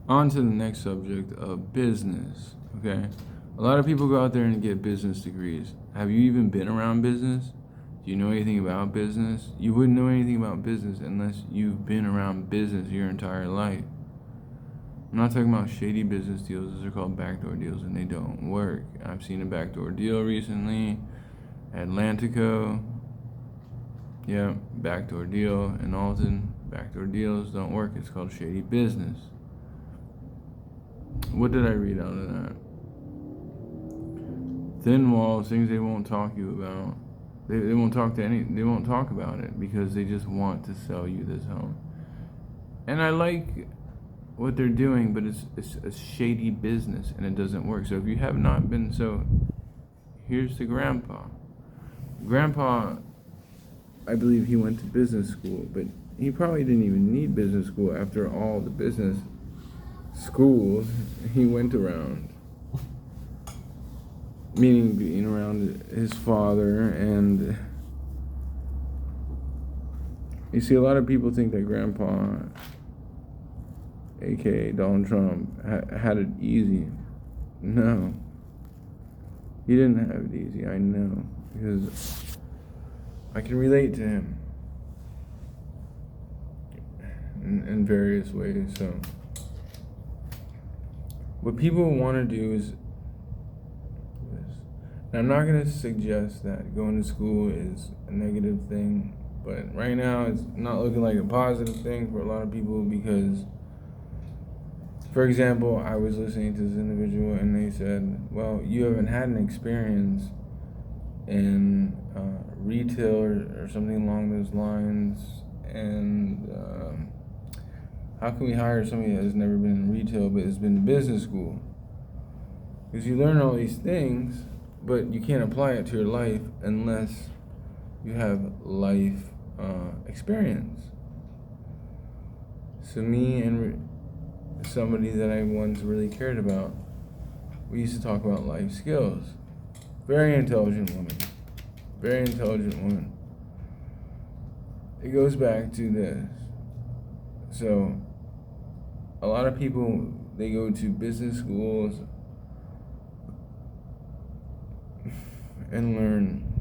On to the next subject of business. Okay, a lot of people go out there and get business degrees. Have you even been around business? Do you know anything about business? You wouldn't know anything about business unless you've been around business your entire life. I'm not talking about shady business deals. Those are called backdoor deals, and they don't work. I've seen a backdoor deal recently. Atlantico, yeah, backdoor deal. In Alton, backdoor deals don't work. It's called shady business. What did I read out of that? Thin walls, things they won't talk to you about. They won't talk to any. They won't talk about it because they just want to sell you this home. And I like what they're doing, but it's a shady business and it doesn't work. So if you have not been, so here's the grandpa. Grandpa, I believe he went to business school, but he probably didn't even need business school after all the business schools he went around. Meaning being around his father, and you see a lot of people think that grandpa, aka Donald Trump, had it easy. No, he didn't have it easy. I know, because I can relate to him in various ways. So what people want to do is this. And I'm not going to suggest that going to school is a negative thing, but right now it's not looking like a positive thing for a lot of people because, for example, I was listening to this individual and they said, well, you haven't had an experience in retail or something along those lines, and how can we hire somebody that has never been in retail but has been to business school? Because you learn all these things, but you can't apply it to your life unless you have life experience. So me and somebody that I once really cared about, we used to talk about life skills. Very intelligent woman. Very intelligent woman. It goes back to this. So, a lot of people, they go to business schools and learn.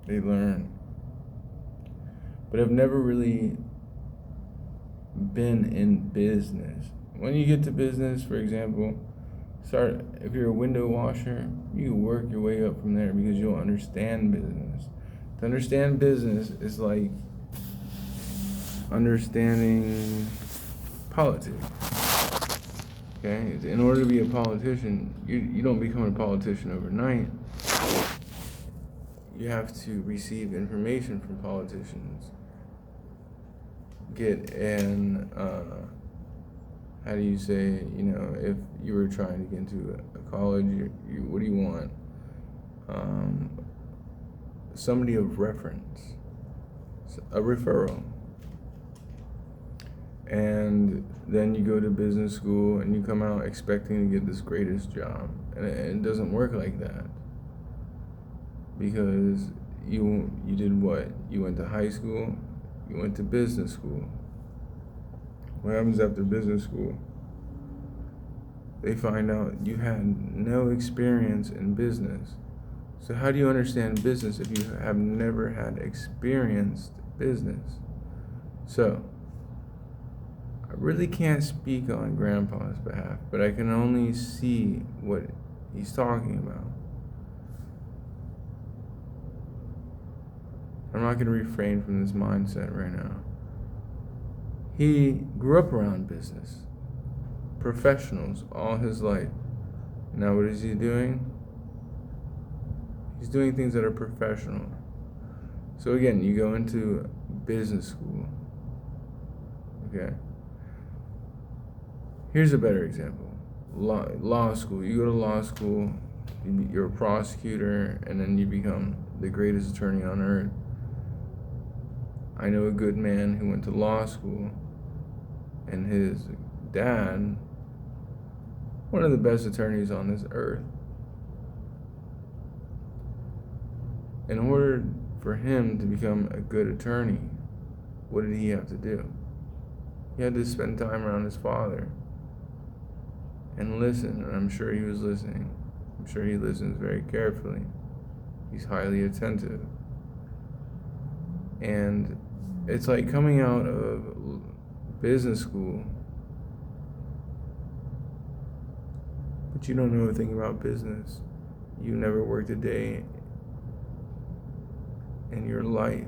They learn. But have never really been in business. When you get to business, for example, if you're a window washer, you can work your way up from there because you'll understand business. To understand business is like understanding politics. Okay? In order to be a politician, you don't become a politician overnight. You have to receive information from politicians. Get an how do you say, if you were trying to get into a college, what do you want? Somebody of reference, a referral. And then you go to business school and you come out expecting to get this greatest job. And it doesn't work like that. Because you did what? You went to high school, you went to business school. What happens after business school? They find out you had no experience in business. So how do you understand business if you have never had experienced business? So, I really can't speak on Grandpa's behalf, but I can only see what he's talking about. I'm not going to refrain from this mindset right now. He grew up around business, professionals all his life. Now what is he doing? He's doing things that are professional. So again, you go into business school. Okay. Here's a better example. Law school. You go to law school, you're a prosecutor, and then you become the greatest attorney on earth. I know a good man who went to law school, and his dad, one of the best attorneys on this earth. In order for him to become a good attorney, what did he have to do? He had to spend time around his father and listen, and I'm sure he was listening. I'm sure he listens very carefully. He's highly attentive. And it's like coming out of business school, but you don't know anything about business. You never worked a day in your life.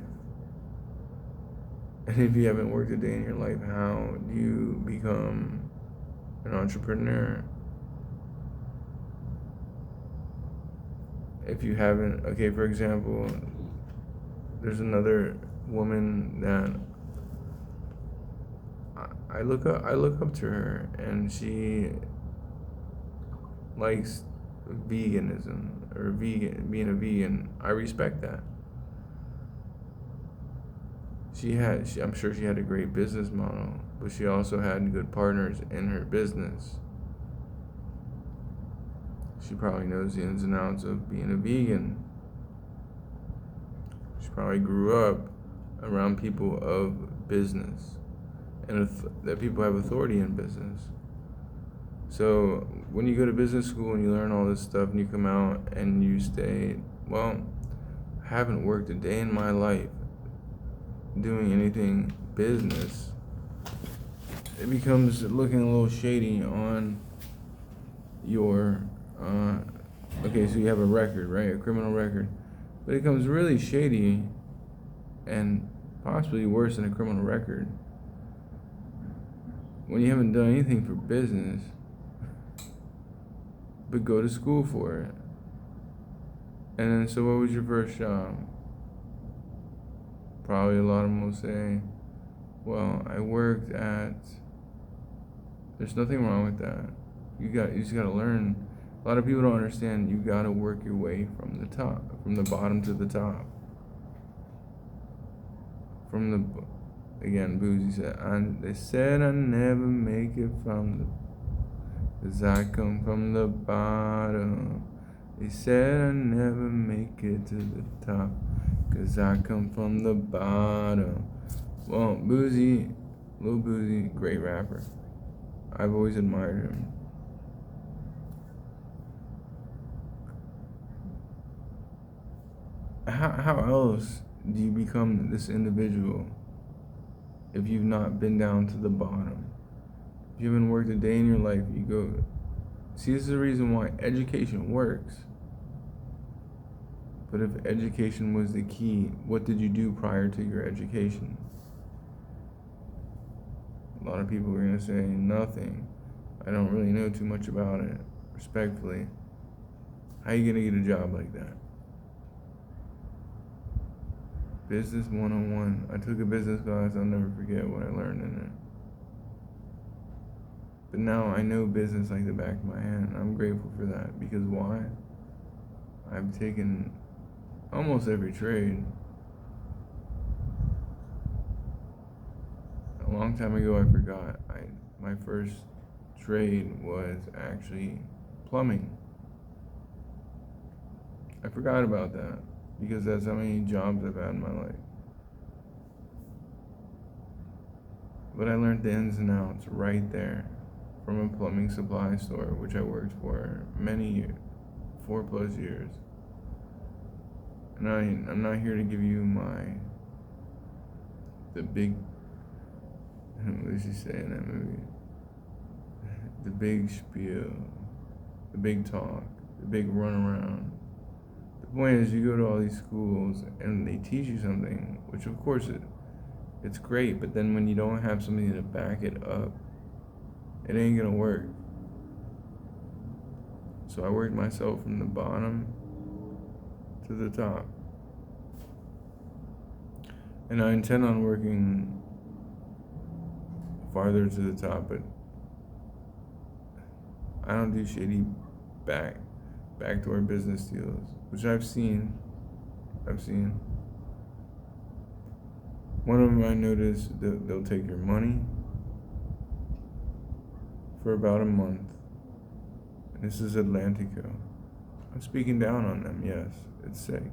And if you haven't worked a day in your life, how do you become an entrepreneur? If you haven't, okay, for example, there's another woman that I look up to her, and she likes veganism or being a vegan. I respect that. I'm sure she had a great business model, but she also had good partners in her business. She probably knows the ins and outs of being a vegan. She probably grew up around people of business, and that people have authority in business. So when you go to business school and you learn all this stuff and you come out and you stay, well, I haven't worked a day in my life doing anything business, it becomes looking a little shady on your, okay, so you have a record, right? A criminal record. But it becomes really shady and possibly worse than a criminal record when you haven't done anything for business but go to school for it. And then, so what was your first job? Probably a lot of them will say, well, I worked at, there's nothing wrong with that. You just gotta learn. A lot of people don't understand, you gotta work your way from the top, from the bottom to the top. Again, Boozy said, they said I never make it cause I come from the bottom. They said I never make it to the top, cause I come from the bottom. Well, Boozy, Lil Boozy, great rapper. I've always admired him. How else do you become this individual if you've not been down to the bottom? If you haven't worked a day in your life, you go. See, this is the reason why education works. But if education was the key, what did you do prior to your education? A lot of people are going to say nothing. I don't really know too much about it, respectfully. How are you going to get a job like that? Business 101. I took a business class, I'll never forget what I learned in it. But now I know business like the back of my hand. I'm grateful for that, because why? I've taken almost every trade. A long time ago, I forgot. My first trade was actually plumbing. I forgot about that because that's how many jobs I've had in my life. But I learned the ins and outs right there from a plumbing supply store, which I worked for many years, 4+ years. And I'm not here to give you the big, what does he say in that movie? The big spiel, the big talk, the big runaround. The point is, you go to all these schools and they teach you something, which of course it's great, but then when you don't have something to back it up, it ain't gonna work. So I worked myself from the bottom to the top. And I intend on working farther to the top, but I don't do shady backdoor business deals, which I've seen. One of them I noticed, they'll take your money for about a month. And this is Atlantico. I'm speaking down on them, yes, it's sick.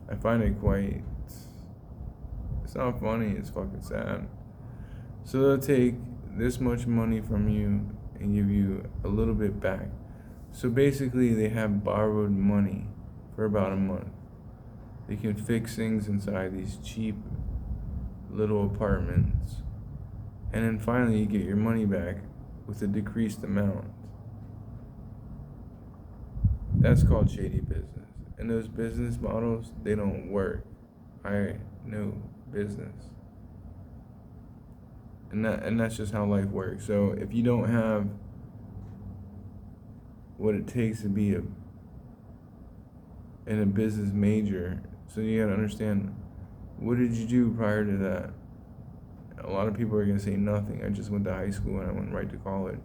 I find it quite, it's not funny, it's fucking sad. So they'll take this much money from you and give you a little bit back. So basically, they have borrowed money for about a month. They can fix things inside these cheap little apartments. And then finally, you get your money back with a decreased amount. That's called shady business. And those business models, they don't work. I know business. And that's just how life works. So if you don't have what it takes to be in a business major, so you gotta understand, what did you do prior to that? A lot of people are gonna say nothing. I just went to high school and I went right to college.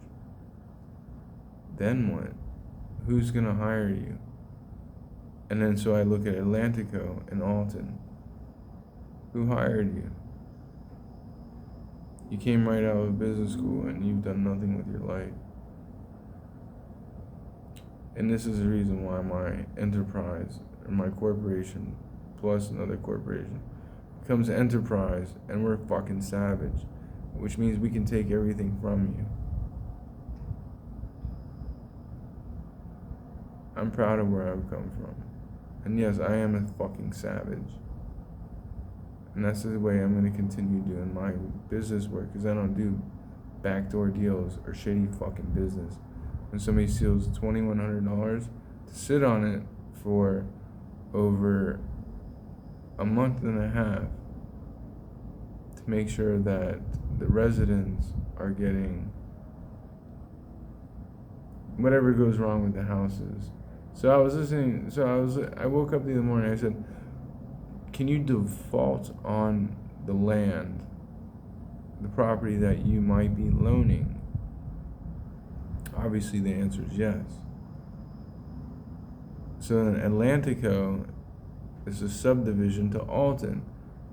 Then what? Who's gonna hire you? And then so I look at Atlantico and Alton. Who hired you? You came right out of business school and you've done nothing with your life. And this is the reason why my enterprise, or my corporation, plus another corporation, becomes enterprise, and we're fucking savage, which means we can take everything from you. I'm proud of where I've come from. And yes, I am a fucking savage. And that's the way I'm going to continue doing my business work, because I don't do backdoor deals or shady fucking business. When somebody steals $2,100 to sit on it for over a month and a half to make sure that the residents are getting whatever goes wrong with the houses. So I was listening, I woke up the other morning, I said, can you default on the land, the property that you might be loaning? Obviously the answer is yes. So then Atlantico is a subdivision to Alton.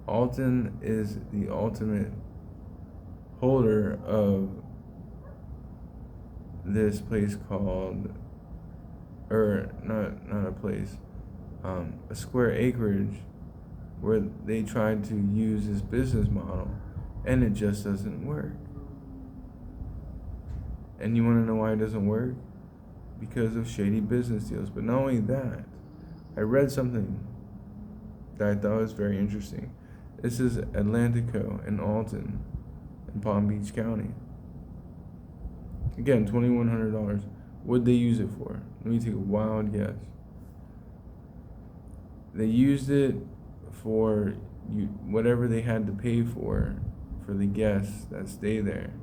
Alton is the ultimate holder of this place called, or not a place, a square acreage, where they tried to use this business model and it just doesn't work. And you want to know why it doesn't work? Because of shady business deals. But not only that, I read something that I thought was very interesting. This is Atlantico in Alton in Palm Beach County. Again, $2,100. What'd they use it for? Let me take a wild guess. They used it for whatever they had to pay for the guests that stay there.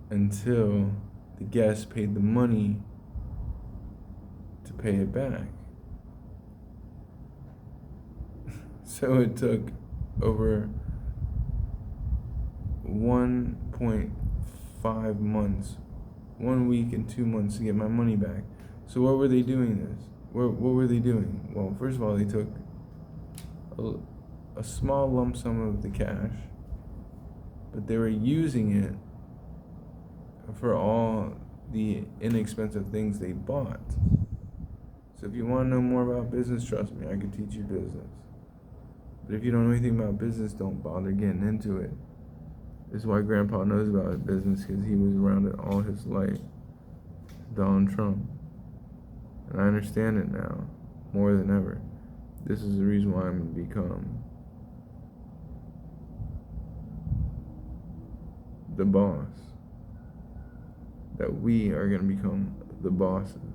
Until the guests paid the money to pay it back. So it took over 1.5 months, 1 week and 2 months to get my money back. So what were they doing this? What were they doing? Well, first of all, they took a small lump sum of the cash, but they were using it for all the inexpensive things they bought. So if you want to know more about business, trust me, I can teach you business. But if you don't know anything about business, don't bother getting into it. This is why Grandpa knows about business, because he was around it all his life. Donald Trump. And I understand it now, more than ever. This is the reason why I'm going to become the boss. That we are going to become the bosses.